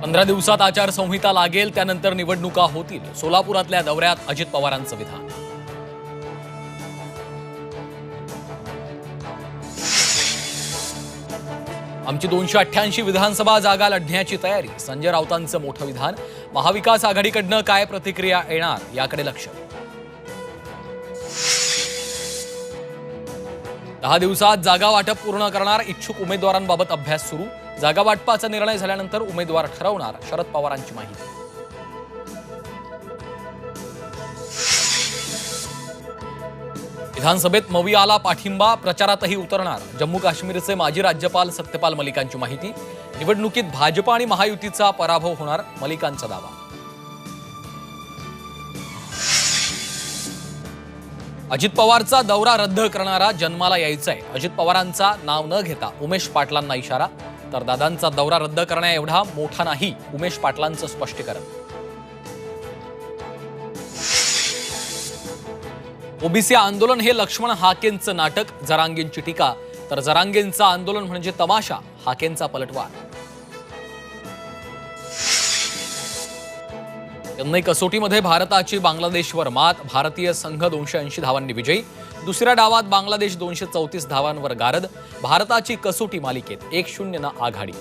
15 दिवसात आचारसंहिता लागेल, त्यानंतर निवडणुका होतील. सोलापुरातल्या दौऱ्यात अजित पवारांचं विधान. आमची 288 विधानसभा जागा लढण्याची तयारी. संजय राऊतांचं मोठं विधान. महाविकास आघाडीकडनं काय प्रतिक्रिया येणार याकडे लक्ष. 10 दिवसात जागा वाटप पूर्ण करणार. इच्छुक उमेदवारांबाबत अभ्यास सुरू. जागा वाटपाचा निर्णय झाल्यानंतर उमेदवार ठरवणार. शरद पवारांची माहिती. विधानसभेत मविआला पाठिंबा. प्रचारातही उतरणार. जम्मू काश्मीरचे माजी राज्यपाल सत्यपाल मलिकांची माहिती. निवडणुकीत भाजप आणि महायुतीचा पराभव होणार. मलिकांचा दावा. अजित पवारचा दौरा रद्द करणारा जन्माला यायचाय. अजित पवारांचा नाव न घेता उमेश पाटलांना इशारा. तर दादांचा दौरा रद्द करण्या एवढा मोठा नाही, उमेश पाटलांचं स्पष्टीकरण. ओबीसी आंदोलन हे लक्ष्मण हाकेंचं नाटक. जरांगेंची टीका. तर जरांगेंचं आंदोलन म्हणजे तमाशा. हाकेंचा पलटवार. चेन्नई कसोटीमध्ये भारताची बांगलादेशवर मात. भारतीय संघ 280 धावांनी विजयी. दुसऱ्या डावात बांगलादेश 234 धावांवर गारद. भारताची कसोटी मालिकेत 1-0 आघाडी.